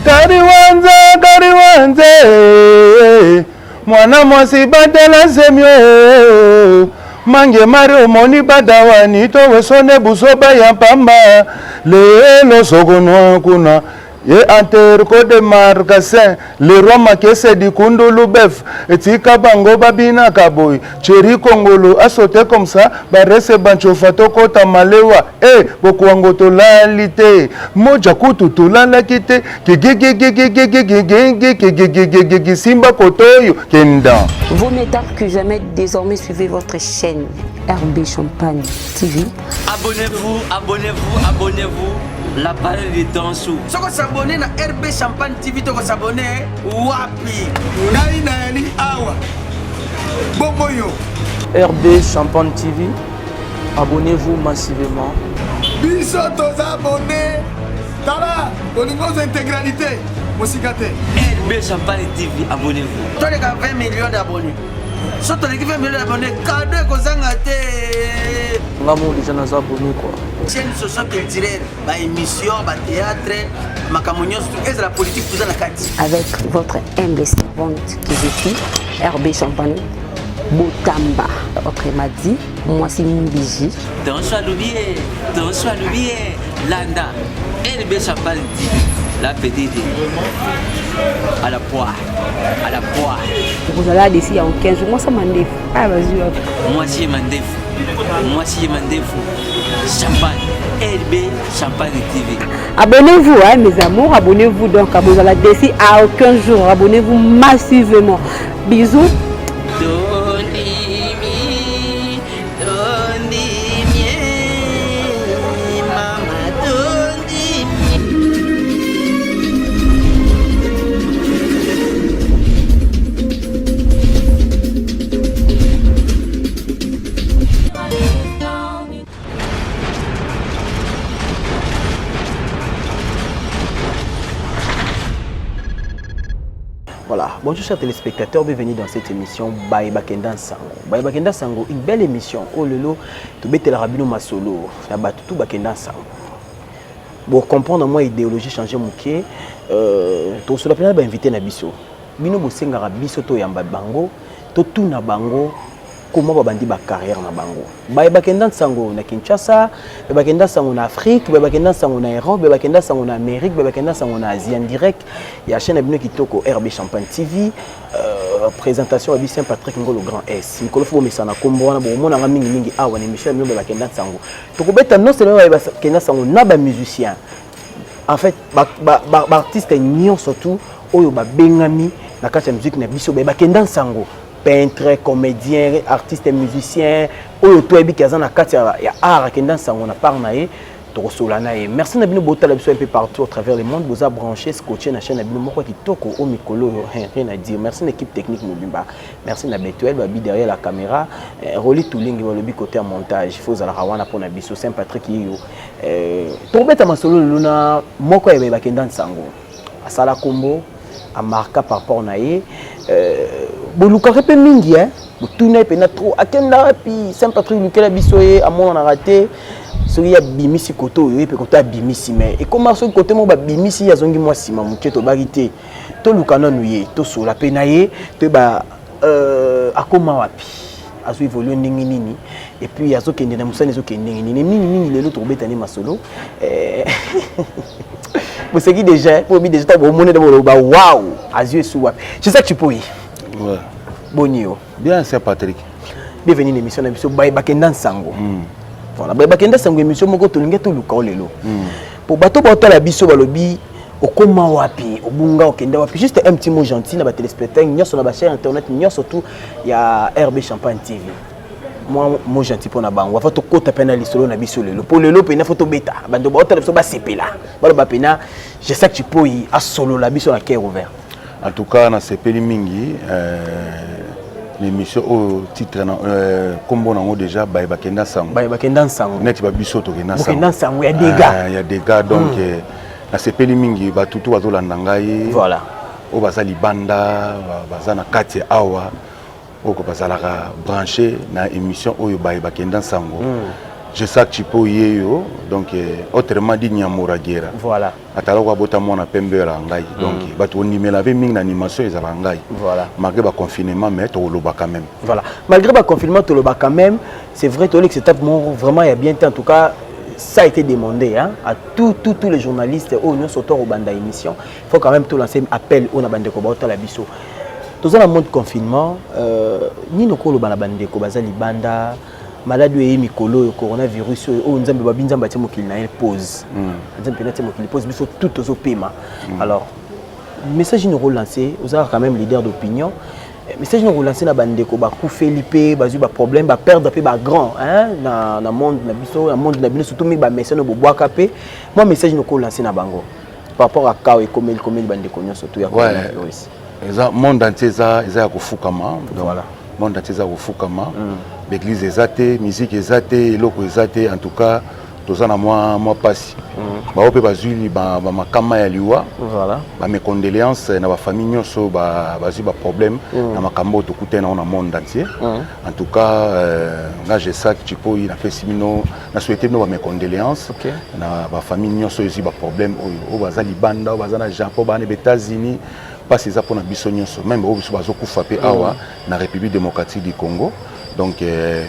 kariwanze mwana mwasi batela semio mange mari omoni badawani to wesone busoba ya pamba lelo sokono kuna ye anter ko de marcasin le roi makese di kundulu bef etika bango babina kaboy cheri kongolo asote comme ça ba rese bancho fato kota malewa bokuango to lalite moja kutu to lalakite gege simba kotoyo kenda. Vous mesdames que jamais désormais suivez votre chaîne RB Champagne TV. Abonnez-vous, abonnez-vous, abonnez-vous. La parole est en dessous. Si vous s'abonnez à RB Champagne TV, vous s'abonnez wapi. Nainali awa. Boboyo. RB Champagne TV. Abonnez-vous massivement. Biso tous abonnés. Tala, Bolingos intégralité. Mosikate. RB Champagne TV, abonnez-vous. Toi, les gars, 20 millions d'abonnés. Surtout les 20 millions d'abonnés, cadeau que vous avez. L'amour des gens à abonnés quoi. Chaîne socio-culturelle, bah émission, bah théâtre, ma camouflage, et la politique, tout ça la carte. Avec votre humble servante qui suis RB Champagne Botamba. Après m'a dit, moi c'est Mbiji. Danse à l'oublier, Landa, RB Champagne TV, la petite, à la poire. Vous allez d'ici en 15 jours, moi ça m'a dit. Ah vas-y. Moi c'est Mandef. Champagne, RB Champagne TV. Abonnez-vous, hein, mes amours, abonnez-vous donc à vous allez d'ici à aucun jour. Abonnez-vous massivement. Bisous. Voilà, bonjour chers téléspectateurs, bienvenue dans cette émission Baye Bakenda Sango. Baye Bakenda Sango, une belle émission. Oh lolo, tu bête le rabino masolo, ça bat tout Bakenda Sango. Pour comprendre moi idéologie changer mon pied, tu sur la première invité na biso. Bino bosenga rabiso to yamba bango, to tout na bango. Comment va bandi ba carrière na bango. Baye Bakenda Sango na Kinshasa, Baye Bakenda Sango na Afrique, Baye Bakenda Sango na Europe, Baye Bakenda Sango na Amérique, Baye Bakenda Sango na Asie en direct. Il y a chaîne abonné qui toko RB Champagne TV. Présentation à Saint Patrick Ngolo Grand S. Mikolo fo mesana kombo na bo mona nga mingi awa ni Michel Baye Bakenda Sango. Toko beta non seulement Baye Bakenda Sango na ba musicien. En fait, artiste nion surtout oyo ba bengami na kati ya musique na biso Baye Bakenda Sango. Peintre, comédien, artiste, musicien, oyo toyebi kaza na kati ya art kenda sango na parnae to solana e. Merci na bino bota la biso un peu partout à travers le monde, vous a branché scotché na chaîne na bino moko kitoko o mikolo rien à dire. Merci l'équipe technique Mobimba. Merci na Betuel babi derrière la caméra. Roli Touling ba lobi côté montage. Faut za la rawana pour na biso Saint Patrick yo. To beta masolo luna moko ya ba kenda sango. Asala kombo a marqué par rapport na ye. Boluka repe mingi hein botuna pe na trop akenda puis Saint Patrick Lukela bisoye a mon a raté so ya bimisi koto yo pe koto bimisi mais et comment so côté mo ba bimisi ya zongi moi sima muke to barité to lukana nuye to sola pe na ye to ba akoma wapi aso évoluer ndingi nini et puis azo kende na musane zo kende nini mingi lelo to betani masolo vous savez déjà pour bi déjà bo monné de ba waouh azio sou wapi c'est ça que tu peux. Ouais. Bonio. Bien, c'est Patrick. Bienvenue à l'émission de Baye Bakenda Sango. Voilà, Baye Bakenda Sango émission moko to linga to luka lelo. Pour bato bato la biso balobi okoma wapi, obunga okenda wapi. Juste un petit mot gentil na ba téléspectateurs, nyo sur la chaîne internet, nyo surtout il y a RB Champagne TV. Moi mot gentil pour na bango. Fa to kota pena lisolo na biso lelo. Pour lelo pena photo beta. Bando bato la biso ba sepela. Balo ba pena, je sais que tu peux y a solo la biso na cœur ouvert. En tout cas, dans ces pays mingi, l'émission au titre comme on a déjà Baye Bakenda Sango. Baye Bakenda Sango. Net ba biso to kena Sango. Bakenda Sango, il y a des gars. Il y a des gars donc dans ces pays mingi ba tutu bazo landanga ye. Voilà. O bazali banda, bazana kati awa. O ko bazala branché na émission oyo Baye Bakenda Sango. je sais que Chipo yeyo donc autrement dit Nyamura Guerra. Voilà. Ataloka bota mona pembe la ngai donc bato ondimela ve mingi na animation ezala ngai. Voilà. Malgré ba confinement mais to loba quand même. Voilà. Malgré le confinement, tout le bas quand même, c'est vrai que cette étape, vraiment, il y a bien temps, en tout cas, ça a été demandé hein, à tous les journalistes, au nous sortons au bande d'émission. Il faut quand même tout lancer un appel au bande de Koba, la biso. Dans un monde de confinement, ni nous collons la bande de Koba, les bandes, maladie et Mikolo, coronavirus, on nous a bien dit qu'il y a une pause. On nous a bien dit qu'il pause, mais tout aux paiements. Alors, le message nous relancé, vous avez quand même leader d'opinion. Message nous relancer na bandeko ba ku Felipe ba ba problème ba perdre pe ba grand hein na monde na biso na monde na biso surtout mi ba message no bois capé moi message nous relancer na bango par rapport à Kao et comme bandeko nyo surtout ya coronavirus eza monde entier eza ya kufukama voilà monde entier eza kufukama l'église ezate musique ezate eloko ezate en tout cas tozana moi pasi ba ope bazuli ba makama ya liwa voilà ba mes condoléances na ba famille nyonso ba ba problème na makambo to kutena na monde entier en tout cas là je sais que Chipo il a fait simino na souhaité no ba mes condoléances na ba famille nyonso ezi ba problème o bazali banda o bazana Japon ba na États-Unis pas ça pour na biso nyonso même o biso bazokufa pe awa na République démocratique du Congo donc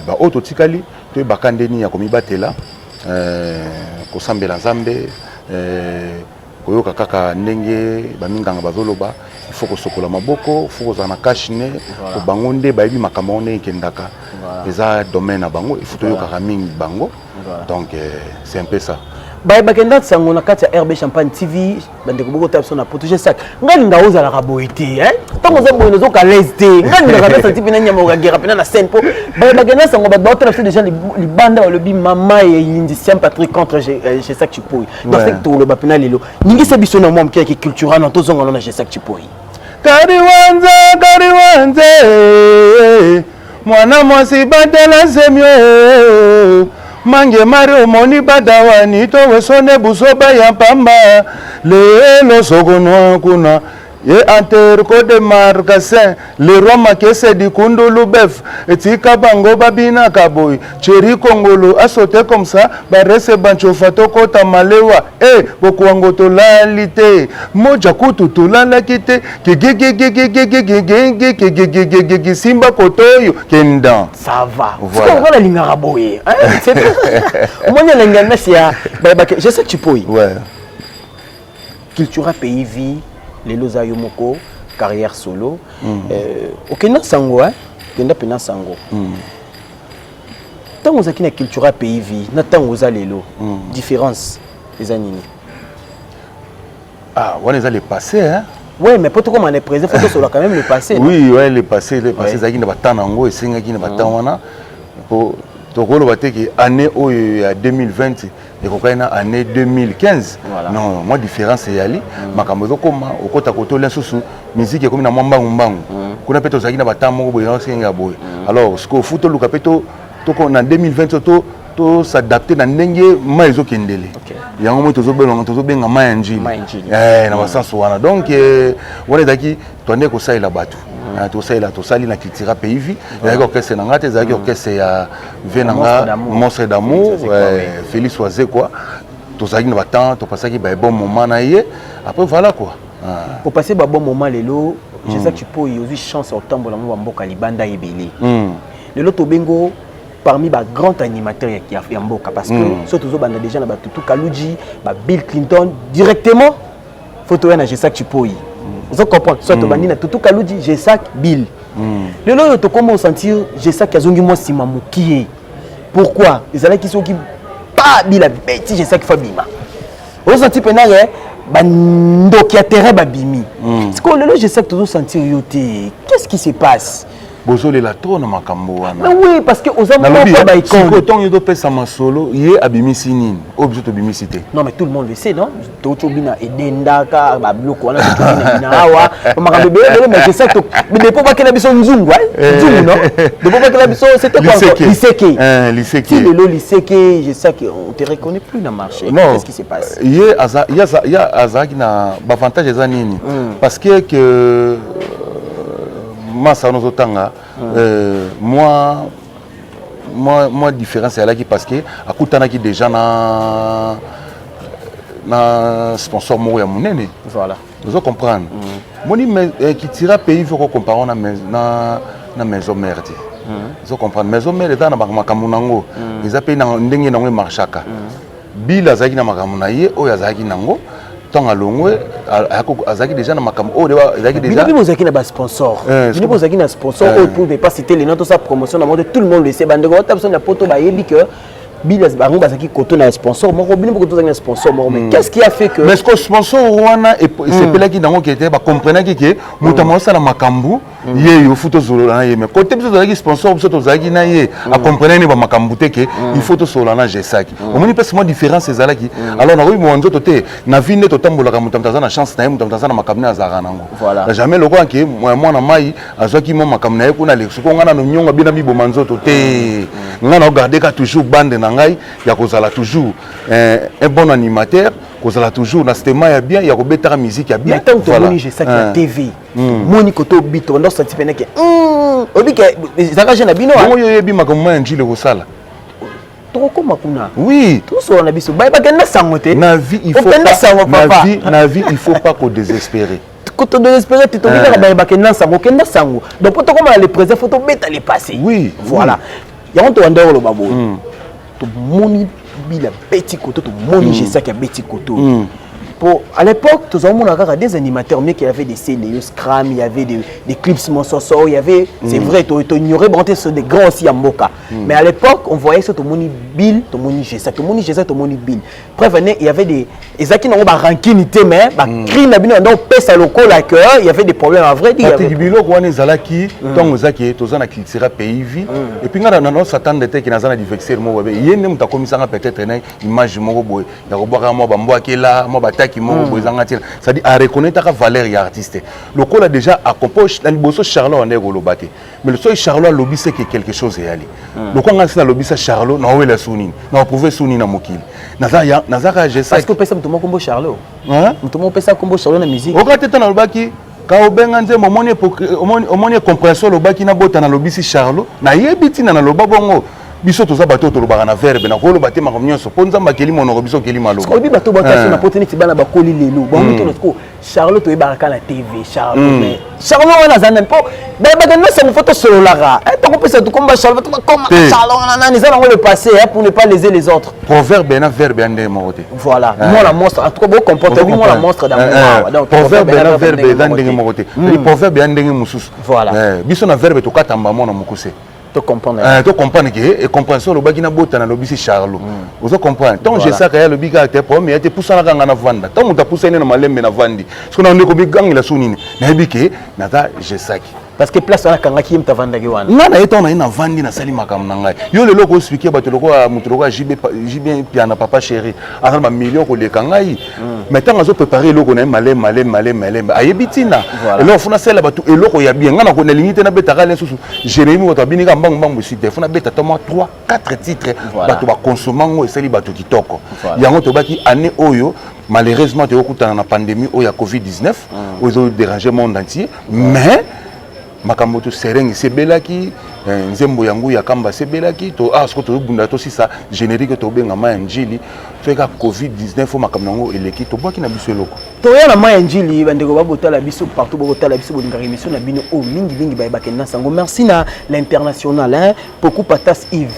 ba auto tikali to ba kandeni ya komibatela kosambela nzambe koyoka kaka ndenge baminganga bazoloba il faut kosokola maboko il faut kozana kashine ko bango nde bayebi makambo ne kendaka eza domaine na bango il faut toyoka mingi bango donc c'est un peu ça bakenda sango na kati ya RB Champagne TV bandeko boko tapso na protéger sac ngani ngaoza la raboité hein tango za bono zo ka lesté ngani na kabesa tipi na nyama okagera pena na scène po bakenda sango ba bato fait déjà les bandes le bi mama et indi Saint Patrick contre chez sac Chipo donc c'est tout le bapena lelo ningi se biso na moi mkia ki culturel na tozonga na chez sac Chipo kari wanze mwana mwasi batela semyo mange mari omoni badawani to wesone busoba ya pamba lelo sogonwa kuna ye anterko de marcasin le roi makese di kundulu bef etika bango babina kaboy cheri kongolo asote comme ça ba rese bancho fatoko tamalewa bokuango to lalite moja kutu to lalakite gege simba kotoyo kenda ça va voilà on la lingara boye c'est on y a l'engagement c'est je sais que tu peux ouais culture pays vie les loza yomoko carrière solo okenda sango hein kenda pena sango tango za kina culture pays vie na tango za lelo différence les anini on est allé passer hein ouais mais pour comment on est présent faut solo quand même le passé oui ouais le passé za kina batana ngo esenga kina batana pour tokolo bateki année oyo 2020 et kokaina année 2015 voilà. Non moi différence yali makambo zokoma okota kotola susu musique comme na mwambangu mbangu kuna peto zakina batamo boye na senga boye alors ce que foot luka peto toko na 2020 to s'adapter na ndenge maizo kendele yango mo tozobenga mayanjili na basanso wana donc wana daki tonne ko saila batu tosali na culture pays vie ezaki orchestre na ngate ezaki orchestre ya venanga monstre d'amour Félix Oisé quoi tozali na batant topasaki ba bon moment na ye après voilà quoi pour passer ba bon moment lelo je sais que tu peux aussi chance au temps la mboka libanda ebele lelo tobengo parmi les grands animateurs qui a fait mboka parce que surtout banda déjà na batutu Kaluji ba Bill Clinton directement photo na je sais que tu peux vous comprenez soit to bandina tutu Kaluji je sais Bill le lo to comment sentir je sais que azongi mo sima mukie pourquoi ils allaient qui sont qui pas Bill la bêtise je sais que Fabima on sentir penanga bando qui a terrain babimi c'est que le lo je sais que toujours sentir yoté qu'est-ce qui se passe bozole la tourne makambo wana mais oui parce que aux hommes pas icon autant yo pesa sama solo yé abimisi nini objet obimisité non mais tout le monde le sait non to bina edendaka ba bloko wana bina awa makambo bébé mais je sais que mais pas ba kena biso nzungu nzungu non de pas kena biso c'était quoi lycée le lycée je sais que on te reconnaît plus dans le marché qu'est-ce qui se passe yé aza qui na avantage za nini parce que Massa Nozotanga, moi, moi différence est là parce que à Koutana qui déjà na sponsor moko ya monene. Voilà. Vous comprendre. Moni qui tira pays il faut qu'on compare na maison mère. Vous comprendre. Maison mère est dans makambo nango. Ils appellent na ndenge nango marchaka. Bila zaki na makambo na ye o ya zaki nango. Tant à longwe azaki déjà na makambo o zaki déjà. Bino zaki na ba sponsor. Bino zaki na sponsor o pour ne pas citer les noms de sa promotion na mode tout le monde le sait bande ko ta besoin na poto ba yebi que Bilas Baron Bazaki Koto na sponsor, mais qu'est-ce qui a fait que. Mais ce que sponsor Wana et c'est là qui dans qui était, comprenez que notamment ça la Makambu, il faut tout solo là, mais côté de sponsor, vous êtes na ye, à comprendre ni ba Makambu te que il faut tout solo là, j'ai ça. Au moins parce que moi différence c'est là qui. Alors na oui mon nzoto te, na vie ne totambola ka mutamtaza na chance na mutamtaza na Makambu na zara nango. Voilà. Jamais le quoi que moi na mai azaki mo Makambu na kuna le suko ngana no nyonga bina bibo manzoto te. Ngana regarder ka toujours bande na il y a toujours un bon animateur, il y a toujours un bien, il y a une musique bien. Mais tant que tu j'ai ça qui la TV, Moni Koto Bito, on doit sentir que obi que ça va gêner bino. Comment il y a bien ma comment un gilet au sale. Trop comme Makuna. Oui. Tout ça on a biso. Bah il na sangote. Na vie il faut pas. Na vie il faut pas qu'on désespérer. Quand tu désespérer tu te dis que bah kena sango kena sango. Donc pour toi comme les présents faut te mettre les passés. Oui. Voilà. Il y a on te wonder le babo. To moni bila petit koto to moni j'ai ça qui a petit koto. Pour à l'époque tous on a des animateurs mais qui avaient des scènes scram, il y avait des clips monsoso, il y avait c'est vrai tu ignorais monter sur des grands aussi à Moka. Mais à l'époque on voyait ça to moni bill, to moni j'ai ça, to moni j'ai ça, to moni bill. Prévenez il y avait des ezaki n'ont pas rankinité mais ba cri na bino donc pesa local là que il y avait des problèmes à vrai dire. Il y avait bilo ko wana zalaki donc zaki tozana culture pays vie et puis ngana non s'attendre te ki nazana di vexer mo babe yene muta komisanga peut-être na image moko boy ya ko boka mo bambo akela mo bataki mo boyanga tira ça dit à reconnaître la valeur ya artiste le col a déjà à compoche dans bosso Charlot on est golobate mais le soy Charlot lobby c'est que quelque chose est allé le ko ngana na lobby ça Charlot na wela suni na prouver suni na mokili nazaka je sais parce que pesa mtu moko Charlot hein mtu moko pesa kombo Charlot na musique o ka teta na lobaki ka obenga nzembo omoni compréhension lobaki na bota na lobby si Charlot na yebiti na loba bongo biso toza bato tolobaka na verbe na kolo batema ko nyonso ponza makeli monoko biso keli maloba ko bi bato bata na poteni bana bakoli lelo bon muto notko Charlotte oyebaka la TV Charlotte mais Charlotte wana zana po ba na sa photo solo lara to ko pesa to komba Charlotte comme Charlotte na nisa na le passé pour ne pas léser les autres proverbe na verbe ande mokote voilà moi la monstre en tout cas beau comportement moi la monstre dans moi donc proverbe na verbe ande mokote proverbe ande mususu voilà biso na verbe to katamba mona mukuse to comprendre que et compréhension le bagina bota na lobby Charlot vous comprenez donc j'ai ça que le biga te pour mais te poussa na ngana vanda tant muta poussa na malembe na vandi ce qu'on a ne ko bigangi la sunini na bike na ta j'ai ça parce que place na kanga ki mta vanda ki wana na eto na vandi na sali makam na ngai yo le loko expliquer ba te loko mutu loko JB piana papa chéri ana ba million ko le kangai mais tant azo préparer loko na malem ayebitina et là funa sala ba tu eloko ya bien ngana ko na limite na betaka le susu Jérémy ko tabini ka mbang site funa beta toma 3 4 titres ba to ba consommer ngo esali ba to kitoko yango to baki année oyo malheureusement te okutana na pandémie oya Covid-19 ozo déranger monde entier mais makambo to sereng sebelaki nzembo yangu ya kamba sebelaki to asko to bunda to sisa générique to benga ma njili to ka Covid-19 fo makambo nango eleki to bwaki na biso eloko to ya na ma njili bandeko babotala biso partout babotala biso bolinga émission na bino o mingi ba bakenda sango merci na l'international hein beaucoup patas Yves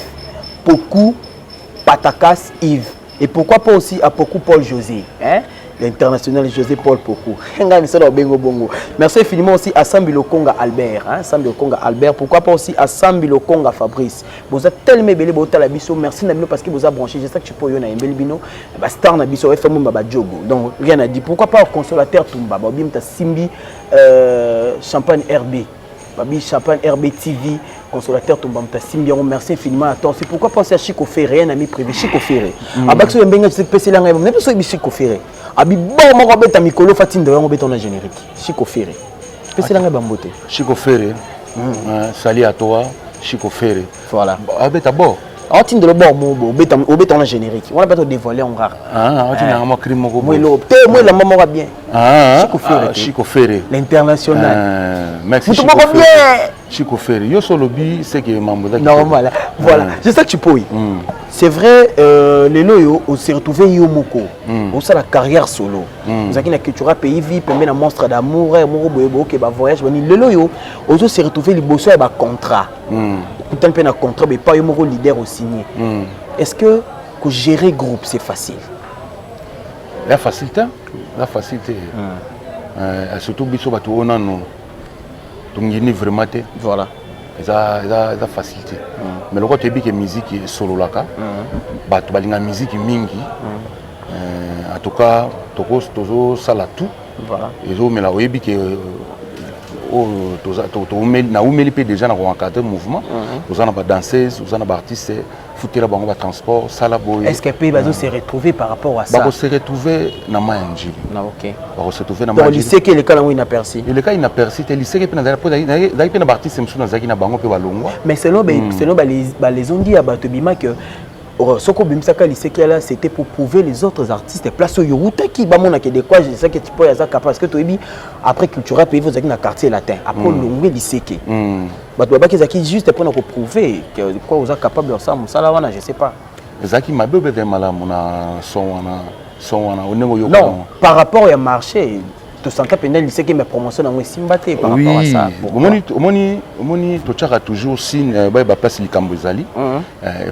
beaucoup patakas Yves et pourquoi pas aussi à beaucoup Paul José hein l'international José Paul Poku. Merci infiniment aussi à Sambilo Konga Albert. Hein? Sambilo Konga Albert. Pourquoi pas aussi à Sambilo Konga Fabrice. Vous êtes tellement belé, vous êtes biso. Merci Nabino parce que vous avez branché. Je sais que tu peux y aller Bino. Star Nabiso FM Baba Djogo. Donc rien à dire. Pourquoi pas au consolateur Tumba. Babim ta Simbi Champagne RB. Babi Champagne RB TV. Consolateur Tombamta Simbion, merci infiniment à toi. C'est pourquoi penser à Chico Ferré, un ami privé, Chico Ferré. Abaxo Mbenga, tu sais que c'est là, même pas sur Chico Ferré. Abi bon, mon robet à Mikolo Fatine de on béton générique. Chico Ferré. C'est là, Bambote. Chico Ferré. Salut à toi, Chico Ferré. Voilà. Abet à bord. On tient de le bord, au béton générique. On n'a pas de dévoiler en rare. Ah, on tient un crime. Moi, la maman va bien. Ah, Chico Ferré. Chico Ferré. L'international. Merci. Chico Ferré. Chico Ferry. Yo solobi c'est que mambo da. Normal. Voilà. C'est ça que tu peux. C'est vrai, les loyaux, on s'est retrouvé Yomoko. On s'est la carrière solo. Vous avez une culture pays vie, permet un monstre d'amour, un qui va voyage. Les loyaux, on s'est retrouvé les bossons et un contrat. Quand on a un contrat, mais pas Yomoko leader au signé. Est-ce que gérer groupe c'est facile? La facilité. La facilité. Surtout biso batu onano. Donc il n'y a vraiment pas. Voilà. La facilité. Mais le côté que la musique est solo là, la musique mingi. En tout cas, tozo sala tout. Voilà. Et mais la oyebi que na umeli pe déjà na encadrer mouvement. Vous en avez danseuses, vous en avez artistes, foutre la banque transport, sala boy. Est-ce que pays va se retrouver par rapport à ça? Va se retrouver na Mayanji. OK. Va se retrouver na Mayanji. Mayanji. Le lycée qui est le cas où il n'a perçu. Le cas il n'a perçu, le lycée qui est na artiste msou na zaki na bango pe balongwa. Mais selon les on dit à Batobima que Soko Bimsaka lycée qui est là, c'était pour prouver les autres artistes place au Yoruta qui va mon de quoi je sais que tu peux avoir parce que tu es après culturel pays vous avez dans quartier latin après le lycée qui Batobaba qui est juste pour nous prouver que quoi vous êtes capable de ça musala wana je sais pas zaki mabebe de malamu na son wana non par rapport au marché tu sens que pendant lycée qui me promotion dans Simbaté par rapport à ça omoni to chaka toujours signe ba place likambo ezali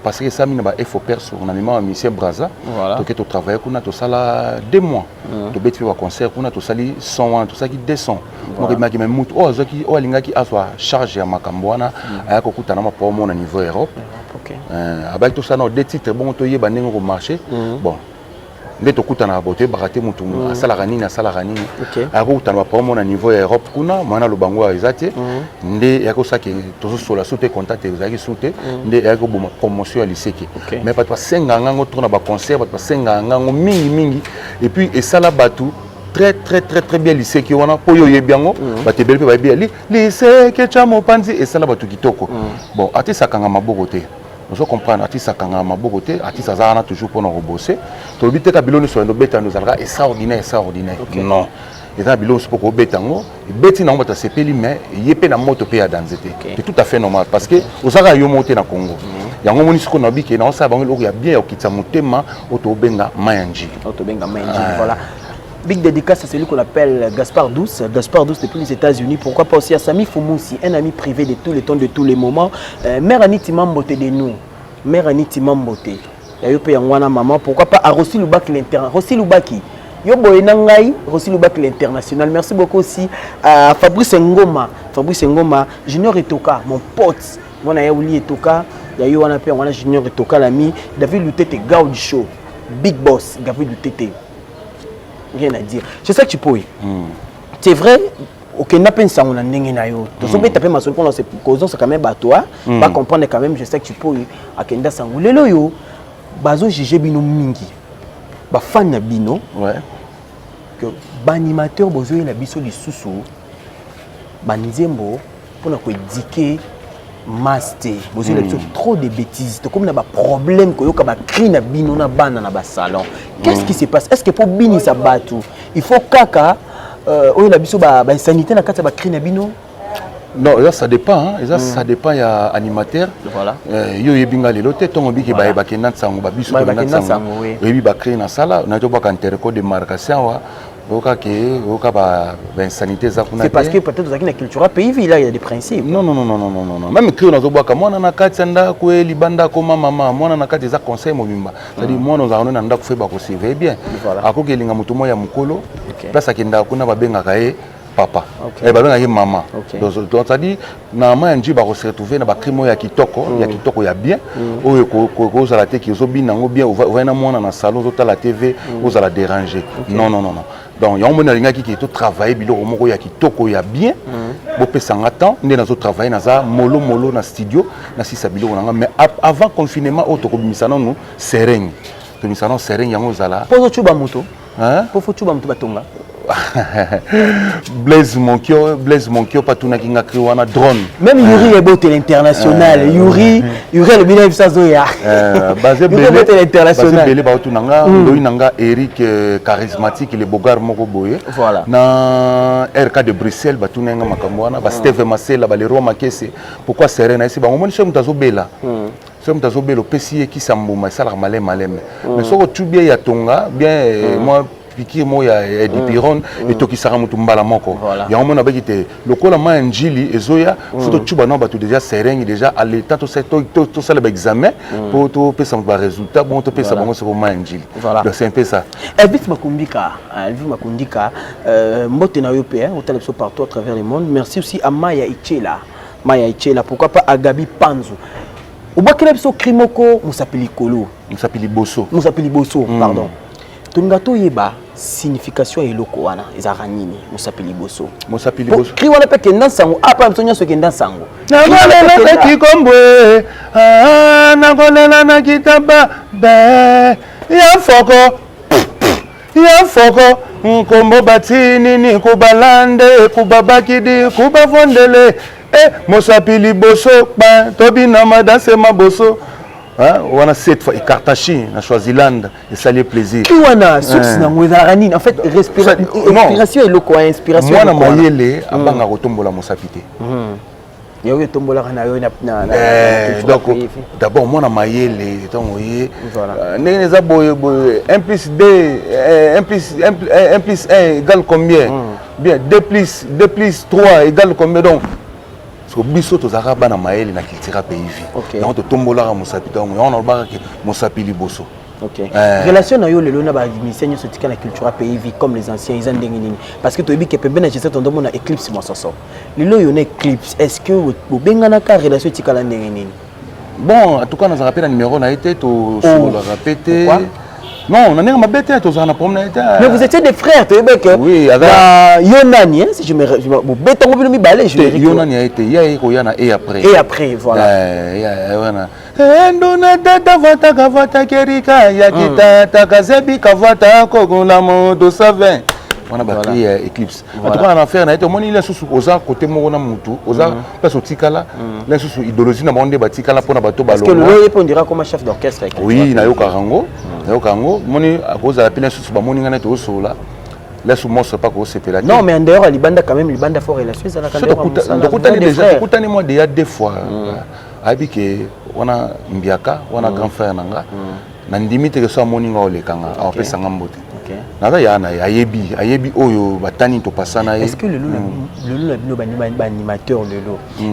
parce que ça mina ba effort perso on a même monsieur Braza to que to travailler kuna to sala 2 mois to beti wa concert kuna to sali 100 to ça qui descend donc maki même mutu o zaki o alingaki aswa charge ya makambo wana ayako kutana ma pour mon niveau Europe avec tout ça no des titres bon to yeba ndenge ko marché bon ndeto kutana bote bakate mutu asala kanini akokutana pa mona niveau ya Europe kuna mwana lobango ezate nde yakosaki tozo sola soute contact ezaki soute nde yako boma promotion ya lycée mais pas senga ngango tona ba concert pas senga ngango mingi et puis esala batu très bien lycée qui wana po yo yebiango batebeli pe ba bien lycée ke chamo panzi esala batu kitoko bon ate sakanga maboko te. Nous comprenons artiste akanga maboko te artiste azana toujours pour nous rebosser to bité ka biloni so ndo beta nous alaka extraordinaire non et dans biloni pour ko betango beti na ngota sepeli mais yepe na moto pe ya danzete c'est tout à fait normal parce que osaka yo monter na Congo yango moni siko na biki na osaba bango ya bien okitsa motema otobenga Mayanji voilà. Big dédicace à celui qu'on appelle Gaspard Douce. Gaspard Douce depuis les États-Unis. Pourquoi pas aussi à Sami Foumoussi, un ami privé de tous les temps, de tous les moments. Mère Aniti Mambote de nous. Mère Aniti Mambote. Yayope Yangwana maman. Pourquoi pas à Rossi Loubaki l'international. Rossi Loubaki. Yobo Enangai, Rossi Loubaki l'international. Merci beaucoup aussi à Fabrice Ngoma. Fabrice Ngoma, Junior Etoka, mon pote. Moi, Yaouli Etoka. Yayo Wanape, Wana Junior Etoka, l'ami. David Lutete, Gaudi Show. Big Boss, David Lutete. Rien à dire. C'est ça que tu peux. C'est vrai, ok, n'a pas ça on a n'engagé naïo. Tu sais taper ma solution c'est causant c'est quand même toi. Pas comprendre quand même je sais que tu peux à Kenda sangu. Le loyo, bazo jige bino mingi. Ba fan na bino. Ouais. Que banimateur bozo la biso li susu. Banizembo pour na ko éduquer master. Bozo la biso trop de bêtises. To comme na ba problème ko yo ka ba cri na bino na bana na ba salon. Qu'est-ce qui se passe? Est-ce que pour bini ça batou il faut kaka on a biso ba sanité na kata ba cri na bino? Non, là ça dépend hein. Ça dépend ya animateur. Voilà. Yo yebinga lelo te tongo biki ba kenda tsango ba biso ba kenda tsango. Yebi ba cri na sala na to ba kantereko de marcation wa. C'est parce que peut-être dans la culture pays il y a des principes. Non. Même que nous avons moi na katenda ko libanda ko mama moi na kati za conseil mobimba. C'est-à-dire moi nous avons nanda ko fait ba ko surveiller bien. Akokelinga mutu mo ya mukolo. Place akenda kuna ba benga kae papa. Et ba benga maman. Donc c'est-à-dire na Mayanji ba ko se retrouver na ba crimo ya kitoko ya bien. Oyo ko za la te ki zo binango bien va na mona na salon zo ta la TV vous la déranger. Non. Donc il y a un moment qui est travailler bilo moko ya kitoko ya bien bo pesanga temps ndé nazo travailler naza molo na studio na sisa bilo nanga mais avant confinement auto ko bimisana nous sereng to bimisana sereng yango zala pozo chuba moto hein po chuba moto batonga Blaise Monkio patuna kinga kriwana drone. Même Yuri est beau l'international. Yuri le bilan ça zoya. Basé l'international. Basé ba tunanga ndoyi nanga Eric charismatique le bogar moko boye. Voilà. Na RK de Bruxelles batunanga makamwana ba Steve Masela ba le Roi Makese. Pourquoi Serena ici ba ngomoni chez mutazo bela. Chez mutazo bela pesi ki sambuma sala malem. Mais soko tu bien ya tonga bien moi piquer moi ya dipiron et to ki sara mutu mbala moko ya on a bekite lokola ma njili ezoya futo tuba no batu déjà sereng déjà à l'état to ça l'examen pour to pesa ba résultat bon to pesa bango c'est ma njili donc c'est un peu ça Elvis Makundika mbote na européen au télé partout à travers le monde. Merci aussi à Maya Ichela pourquoi pas à Gabi Panzo Obakela biso Krimoko Musapili Kolo Musapili Bosso pardon. Tungato yeba signification eloko wana ezaka nini Musapili Bosso kri wana pe kenda sango apa msonya so kenda sango nagolela pe kikombwe nagolela na kitaba be ya foko nkombo batini ni kubalande kubabakidi kubavondele Musapili Bosso ba tobina madanse maboso. On a cette fois Kartachi, na Swaziland, et ça lui plaisir. Qui on a source na en fait inspiration et loko inspiration. Moi na mayele abanga kotombola Musapité. Ya yo tombola na yo na donc d'abord moi na mayele donc oye ndenge za boye 1 plus 2 1 plus 1 égale combien? Bien 2 plus 3 égale combien donc? Biso tozaka bana maele na culture pays donc to tombola Musapité on a ba ke Musapili Bosso. Relation na yo lelo na ba missenyo sotika na culture pays comme les anciens ils ndenge nini parce que to yebi ke pembe na jesa tondo mona Eclipse mososo lelo yo na Eclipse est-ce que bobengana ka relation tikala ndenge nini? Bon en tout cas na za rappel numéro na été to sur la répéter. Non, on a un bête, mais vous étiez des frères, tu sais que oui, avec Yonani, si je me bête, on veut me balayer, je vais Yonani a été, il y a et après. Et après, voilà. Voilà. Ndona data vata kavata kerika ya kita takazebi kavata kogula modo savin. On a battu Eclipse. En tout cas, on a fait, on a été au moins il est sous osa côté mona mutu, osa place au tikala, là sous idéologie na monde batikala pour na bato balo. Parce que le loyer on dira comme chef d'orchestre. Oui, na yo karango. Moni à cause de la peine sous bamoni ngana to sola. Là sous monstre pas ko sepela. Non, mais en dehors Libanda quand même Libanda fort relation ça la caméra. Donc on déjà écoutez moi déjà deux fois. Habike on a Mbiaka, on a grand frère nanga. Na ndimite que ça moni nga olekanga, a pesa ngambote. Naza yana ayebi oyo batani to pasana. Est-ce que le animateur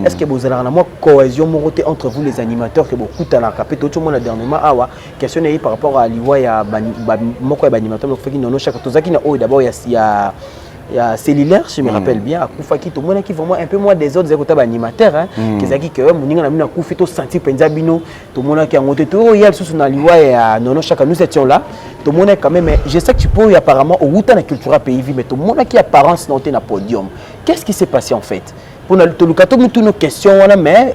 est-ce que vous avez une cohésion entre vous les animateurs que beaucoup de la capé tout le monde dernièrement awa question par rapport à liwa ya moko ya animateur donc fait non chaque tozaki na oyo d'abord il y a cellulaire je me rappelle bien akufaki tout monde qui vraiment un peu moins des autres écouteurs animateurs hein qui zaki que moninga na mina kufi to sentir penza bino tout monde qui a monté tout hier sous na liwa ya non chaque nous étions là tout le monde quand même je sais que tu peux apparemment au Wuta na culture pays mais tout le monde qui apparence dans le podium qu'est-ce qui s'est passé en fait pour le lukato mutu nos questions wana mais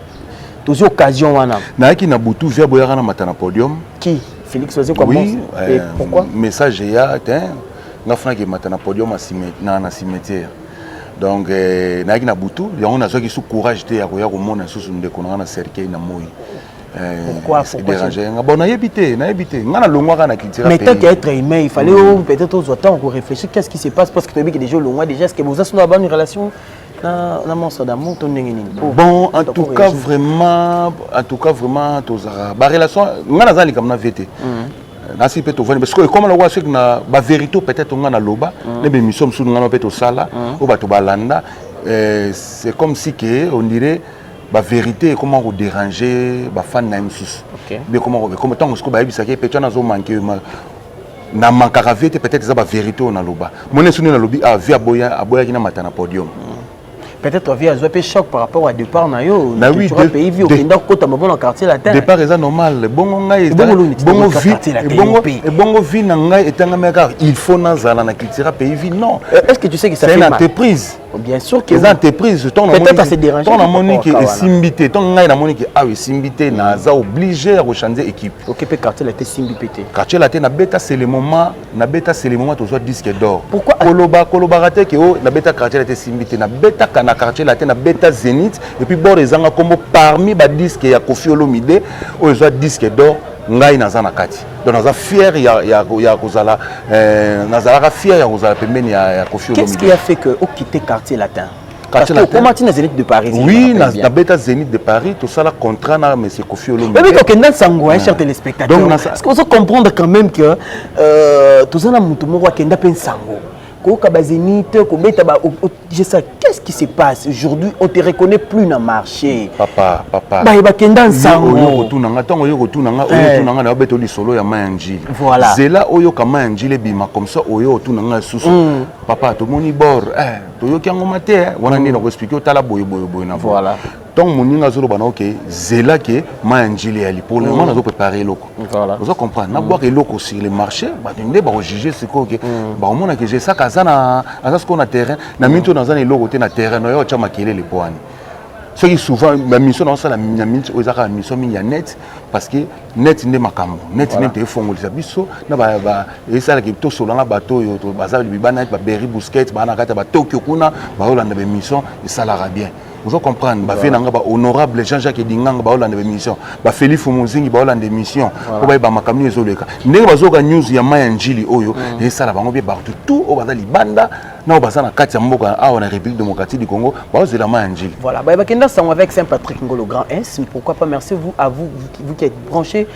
tous occasions wana na qui na butu via boyara na matana podium qui Félix faisait comment et pourquoi message ya nga fana ki matana podium na cimetière donc na qui na butu ya on a zo ki sous courage te ya ko mona sous ndeko na cercueil na moi. Pourquoi déranger bon na yebité ngana longwa na kitira mais tant qu'être humain il fallait peut-être aux autant qu'on réfléchir qu'est-ce qui se passe parce que tu as vu que déjà longwa déjà est-ce que vous avez une bonne relation na monstre d'amour ton nini bon en tout cas vraiment tozara ba relation ngana zali comme na vérité nasi peut voir parce que comme la voix c'est que na ba vérité peut-être ngana loba les émissions sous ngana peut sala ou ba to balanda c'est comme si que on dirait la vérité comment vous déranger ba fan na msus mais comment tant que ba bisaka peut-être na zo manquer na manquera vérité peut-être ça ba vérité on a loba mon sunu na lobi a via aboya kina matana podium peut-être via zo pe choc par rapport à départ na yo na oui pays vie au kenda kota mabon na quartier latin départ est normal bongo ngai bongo vie na ngai etanga meka il faut na zala na culture pays vie non est-ce que tu sais que ça fait mal une entreprise Bien sûr que les entreprises peut-être à se déranger. ton monique est simbité ton ngai na monique ah oui simbité naza obligé à changer équipe. OK pe quartier la té simbité. Quartier la té na beta c'est le moment to soit disque d'or. Pourquoi collaborateur que na beta quartier la té simbité na beta kana quartier la té na beta Zénith et puis bord ezanga comme parmi ba disque ya Koffi Olomide o soit disque d'or ngai naza na kati. Donc naza fier ya kozala nazala fier ya kozala pembeni ya Koffi Olomide. Qu'est-ce qui a fait que au quitter quartier latin? Quartier Parce que latin. comment tu Zénith de Paris? Oui, na beta Zénith de Paris, tout ça la contrat na monsieur Koffi Olomide. Mais donc dans sango hein, chers téléspectateurs. Donc est-ce qu'on peut comprendre quand même que tout ça na mutu moko akenda pe sango. Qu'est-ce qui se passe aujourd'hui? On te reconnaît plus dans le marché. Papa. Voilà. Zela oyo kama anjili bima comme ça oyo tunanga susu. Papa to moni bor to yoki ngoma te wana ndina ko expliquer tala boy na voilà. Donc moninga zolo bana OK zela ke ma anjili ali pour le moment nazo préparer loko. Voilà. Vous comprenez na boire loko sur le marché ba ndé ba juger ce ko OK ba mona que j'ai ça kazana asa ce qu'on a terrain na minto dans un loko te na terrain no yo chama kele le poani. Ce qui souvent la mission dans ça la mission mingi net parce que net n'est makambo net n'est te fongolisa biso na ba et ça qui to solo na bateau yo to bazali bibana ba Berry Bousquet ba na kata ba Tokyo kuna ba olanda be mission et ça la bien. Vous comprenez ba fait nanga ba honorable Jean-Jacques Dinganga ba olanda be mission ba Félix Muzingi ba olanda mission ko ba makamni ezoleka ndenge bazoka news ya Mayanjili oyo et ça la bango bien partout tout au bazali banda na bazana kati ya mboka awa na République démocratique du Congo ba ozela Mayanjili. Voilà ba kenda sang avec Saint-Patrick Ngolo Grand S, pourquoi pas merci à vous qui êtes branchés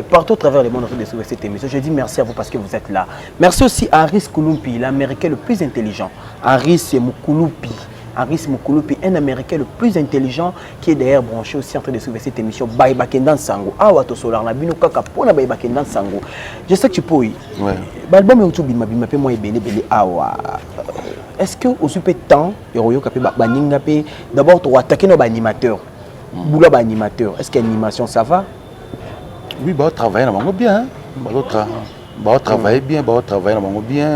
partout au travers le monde de cette émission. Je dis merci à vous parce que vous êtes là. Merci aussi à Aris Kouloupi, l'Américain le plus intelligent. Aris Mukulupi, un Américain le plus intelligent qui est d'ailleurs branché aussi en train de suivre cette émission. Baye Bakendan Sango. Awa to solar na bino kaka pona Baye Bakendan Sango. Je sais que tu peux. Ouais. L'album est tout bima pe moi belé awa. Est-ce que au super temps yoroyo kapé baninga pe d'abord tu attaquer nos animateurs. Boula animateur. Est-ce qu'animation ça va? Oui, bah travailler na bango bien. Bah travailler bien, bah travailler na bango bien.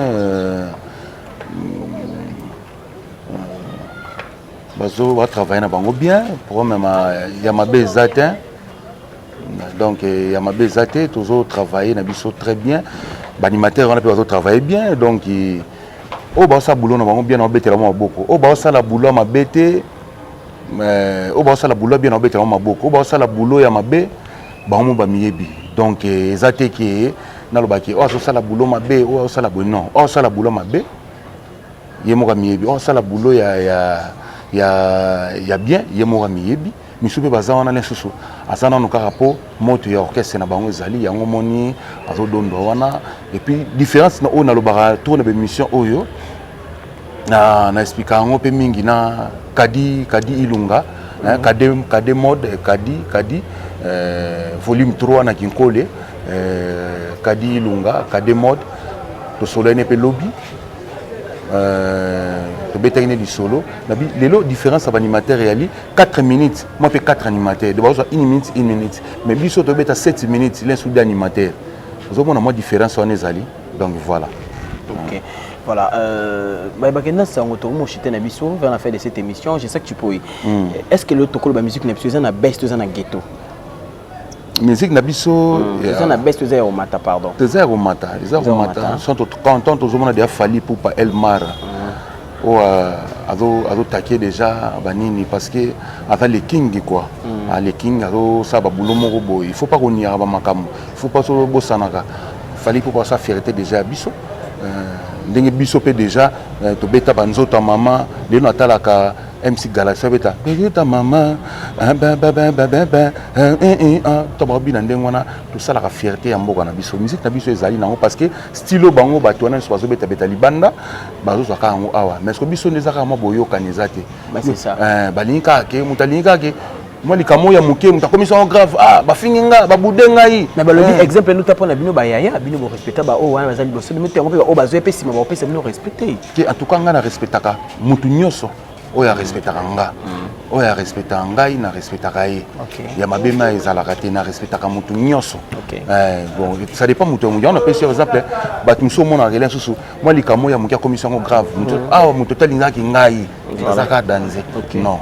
Bazo travailler na bango bien pour même ya mabe zatin. Donc ya mabe zaté toujours travailler na biso très bien. Ba animateur on a peut travailler bien donc oh bah ça boulot na bango bien na betela mo boko. Oh bah ça la boulot ma bete oh bah ça la boulot bien na betela mo boko. Oh bah ça la boulot ya mabe ba mo ba miyebi. Donc zaté qui na lo ba ki oh ça la boulot mabe oh ça la boulot non. Oh ça la boulot mabe yemo ka miyebi. Oh ça la boulot ya bien yemo miyebi misupe baza wana lesusu asana no karapo moto ya orchestre na bango ezali yango moni azo dondo wana et puis différence na ona lobara tourne be mission oyo na expliquer ngo pe mingi na kadi ilunga kade mode kadi volume 3 na kinkole kadi ilunga kade mode to solene pe lobby bétaïné du solo. Les lots différence avec animateur réali 4 minutes. Moi je fais 4 animateurs. De base 1 minute 1 minute. Mais biso to beta 7 minutes l'un sous d'animateur. Vous avez moi différence on ezali. Donc voilà. OK. Voilà bah bakenda ça on tourne chité na biso vers la fin de cette émission, je sais que tu peux. Est-ce que le tokolo ba musique na biso na best na ghetto? Musique na biso ça na best au mata pardon. Des au mata, sont contents tout le monde a fallu pour pas Elmar. Oh ado taquer déjà banini parce que avec les kings quoi. Les kings ado ça ba boulot moko boy. Il faut pas qu'on y a ba makam. Il faut pas so bosanaka. Fallait pour ça fierté déjà biso. Ndenge biso pe déjà to beta banzo ta maman le natalaka MC Galaxy beta ta maman to ba bina ndenge wana to sala ka fierté ya mboka na biso musique na biso ezali nango parce que stylo bango bato wana so beta beta libanda bazo so ka ngo awa mais ko biso ndeza ka mo boyoka nezate c'est ça balinka ke mutalinka ke moi likamo ya muke muta commission grave bafinginga babudenga yi na balobi exemple nous tapons na bino ba yaya bino bo respecta ba o wana bazali boso mais tengo pe o bazo epesi ma ba opesa bino respecter ke en tout cas nga na respectaka mutu nyoso oya respectaka nga oya respectaka ngai na respectaka ye ya mabema ezalaka te na respectaka mutu nyoso bon ça dépend mutu on a pesi exemple bat muso mona relation susu moi likamo ya muke commission grave mutu mutu talinga ki ngai Zaka danser. Non.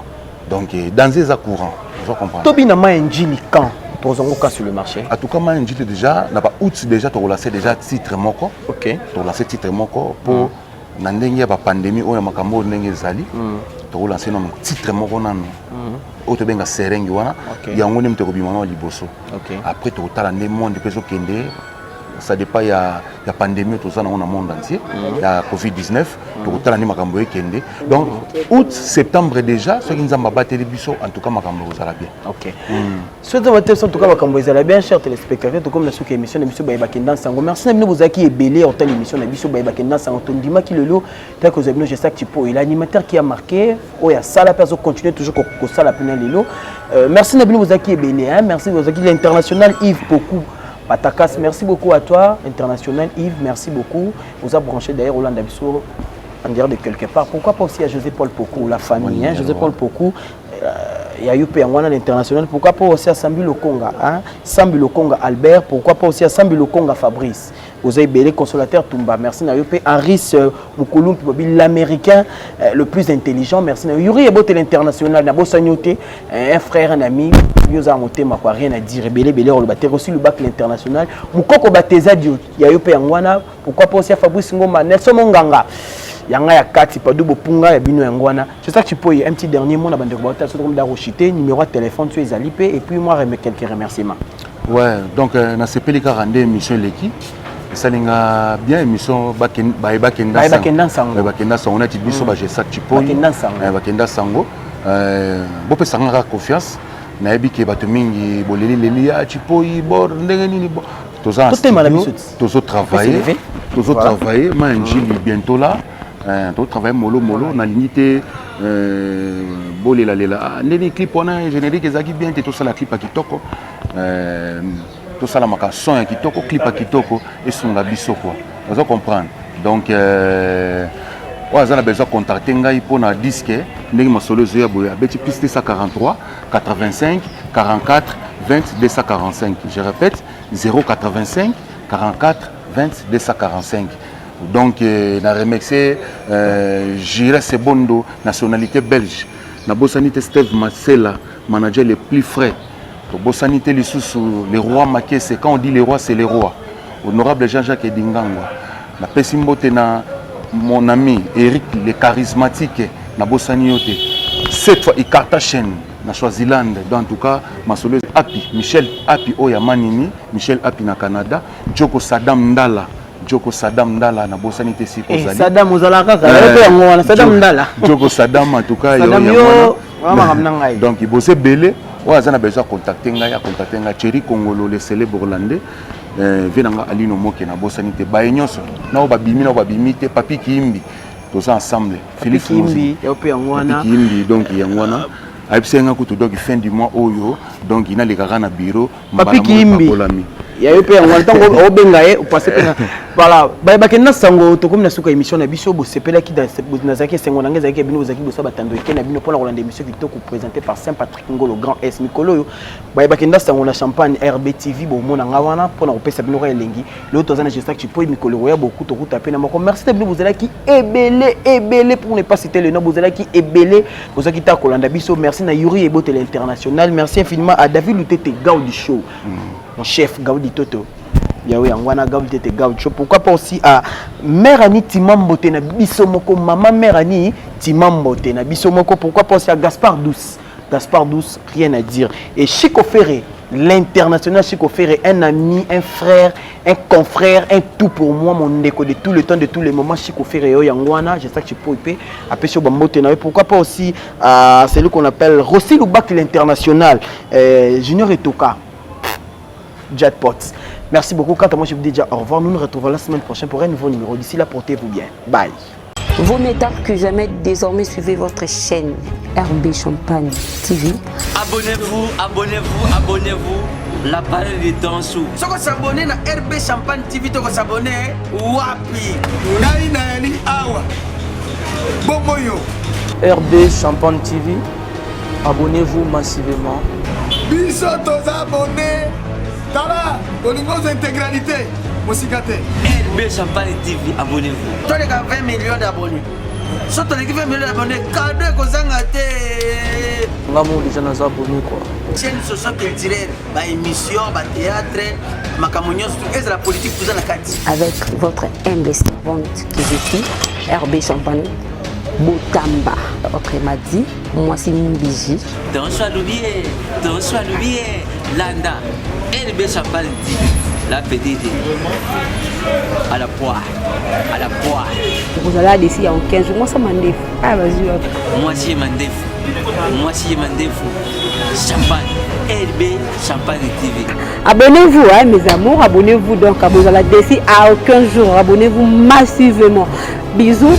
Donc danser ça courant. Vous comprenez. Tobina ma njili quand tozongo ka sur le marché. En tout cas ma njili déjà na ba août déjà to relancer déjà titre moko. OK. To relancer titre moko pour na ndenge ba pandémie oya makambo ndenge ezali. To relancer non titre moko nanu. Auto benga serengi wana. Yango nem to kobima na liboso. Après to tala ne monde peso kende. Ça dépend il y a pandémie tout ça dans le monde entier. Il y a Covid-19 pour tala ni makambo ekende. Donc août septembre déjà ceux qui nous ont battu les biso en tout cas makambo ça va bien. OK. Ceux qui ont battu en tout cas makambo ça va bien chers téléspectateurs tout comme la sous émission de biso Baye Bakenda Sango. Merci na bino bozaki ebelé en telle émission de biso Baye Bakenda Sango tondima ki lelo tel que vous avez je sais que tipo et l'animateur qui a marqué oya sala personne continue toujours ko sala pena lelo. Merci na bino bozaki ebelé hein. Merci bozaki l'international Yves beaucoup. Patakas, merci beaucoup à toi, International Yves, merci beaucoup. Vous avez branché d'ailleurs Hollande Abisso, en dire de quelque part. Pourquoi pas aussi à José-Paul Pocou, la famille, hein, José-Paul Pocou, il y a eu Péangwana l'international. Pourquoi pas aussi à Sambi Lokonga, hein, Sambi Lokonga Albert, pourquoi pas aussi à Sambi Lokonga Fabrice. Vous avez belé consolateur Toumba, merci na Yopé Harris Moukoulou, l'américain le plus intelligent, merci na Yuri Ebote l'international, na Bossagnoté, un frère, un ami, Yosa Moté, ma quoi rien à dire, belé belé on le battait aussi le bac l'international. Moukoko Bateza Dio, il y a Yopé Angwana, pourquoi pas aussi à Fabrice Ngoma, Nelson Monganga. Yanga ya kati padu bopunga ya bino yangwana. C'est ça que tu peux un petit dernier mot na bande de sur comme d'Arochité, numéro de téléphone tu es alipé et puis moi remettre quelques remerciements. Ouais, donc na CPL ka rendre émission l'équipe. Ça linga bien émission Baye Bakenda Sango. Baye Bakenda Sango on a dit biso ba ça tu peux. Bakenda Sango. Bo pe sanga confiance na yebi ke bato mingi boleli leli ya tu peux bord ndenge nini bo. Toza tozo travailler. Tozo travailler ma njili bientôt là. On travaille mollo na limité bolela lela ndeni clip on a générique ezaki bien tout ça la clip à kitoko tout ça la maka son ya kitoko clip à kitoko et son la biso quoi vous comprendre donc ouais ça a besoin contacter ngai pour na disque ndenge masolo zo ya boya beti plus 143 85 44 20 245 je répète 085 44 20 245. Donc, na remexé Jira Sebondo, nationalité belge. Na bossanité Steve Marcella, manager le plus frais. Na bossanité les sous les rois maqués, c'est quand on dit les rois, c'est les rois. Honorable Jean-Jacques Edingangwa. Na Pessimbote na mon ami Eric le charismatique, na bossaniote. Cette fois, il Cartagène, na Swaziland. Donc, en tout cas, ma soleuse Api, Michel Api Oya Manini, Michel Api na Canada, Joko Saddam Ndala. Joko Saddam Ndala na bosanité si kozali. Saddam ozalaka ka Saddam Ndala. Joko Saddam en tout cas donc il bosse belé. Ouais, ça a besoin contacter ngai, contacter ngai Thierry Congolo le célèbre hollandais. Venanga Alino Moke na bosanité baenyoso. Na babimi na babimite Papi Kimbi. Tous ensemble. Philippe Kimbi, Yope Yangwana. Papi Kimbi donc Yangwana. Aipsenga kutu donc fin du mois oyo donc il a les gars na bureau. Papi Kimbi. Il y a eu un temps au Bengaé, au passé. Voilà, Baye Bakenda Sango, to comme na suka émission na biso bo sepela ki dans Nazaki Sengonanga zaki bino zaki bo sabatando ke na bino pour la Rolande émission qui to présenté par Saint Patrick Ngolo grand S Mikolo. Baye Bakenda Sango na champagne RBTV bo mona ngawana pour na opesa bino elengi. Le tozana j'espère que tu peux Mikolo ya beaucoup to taper na mako. Merci de bino bozala ki ebelé pour ne pas citer le nom bozala ki ebelé bozaki ta Rolande biso. Merci na Yuri Ebote l'international. Merci infiniment à David Lutete Gaudi Show. Mon chef Gaudi Toto. Yawe Angwana Gaudi Tete Gaudi Show. Pourquoi pas aussi à Merani Timambote na Bisomoko, maman Merani Timambote na Bisomoko. Pourquoi pas aussi à Gaspard Douce. Gaspard Douce, rien à dire. Et Chico Ferré, l'international Chico Ferré, un ami, un frère, un confrère, un tout pour moi, mon écho de tout le temps, de tous les moments. Chico Ferré, Yangwana, j'espère que tu peux y appeler sur Bambote. Pourquoi pas aussi à celui qu'on appelle Rossi Loubak, l'international, Junior Etoka. Jackpot. Merci beaucoup. Quant à moi, je vous dis déjà au revoir. Nous nous retrouvons la semaine prochaine pour un nouveau numéro. D'ici là, portez-vous bien. Bye. Vaut mieux tard que jamais, désormais, suivez votre chaîne RB Champagne TV. Abonnez-vous, abonnez-vous, abonnez-vous. La balle est en dessous. Si vous s'abonnez à RB Champagne TV, vous s'abonnez Wapi. Naïnaïli Awa. Bomoyo. RB Champagne TV. Abonnez-vous massivement. Biso tous abonnés. Tala, boningos intégralité. Mosikate. RB Champagne TV, abonnez-vous. Toi les gars, 20 millions d'abonnés. Surtout l'équipe fait mieux d'abonner. Cadeau et Kozanga. Ngamo déjà nous abonné quoi. Chaîne socio-culturelle, émission, théâtre, macamounios, tout est la politique, tout ça la carte. Avec votre humble servante qui je suis, RB Champagne, Boutamba. Ok, m'a dit, moi c'est Mbiji. Dans l'oublié, Landa, RB Champagne TV, la petite, à la poire. Vous allez ici en 15 jours, moi ça m'a dit. Ah, vas-y. Moi si Mandefou. Champagne, RB Champagne TV. Abonnez-vous, hein, mes amours, abonnez-vous donc à vous allez ici à aucun jour. Abonnez-vous massivement. Bisous.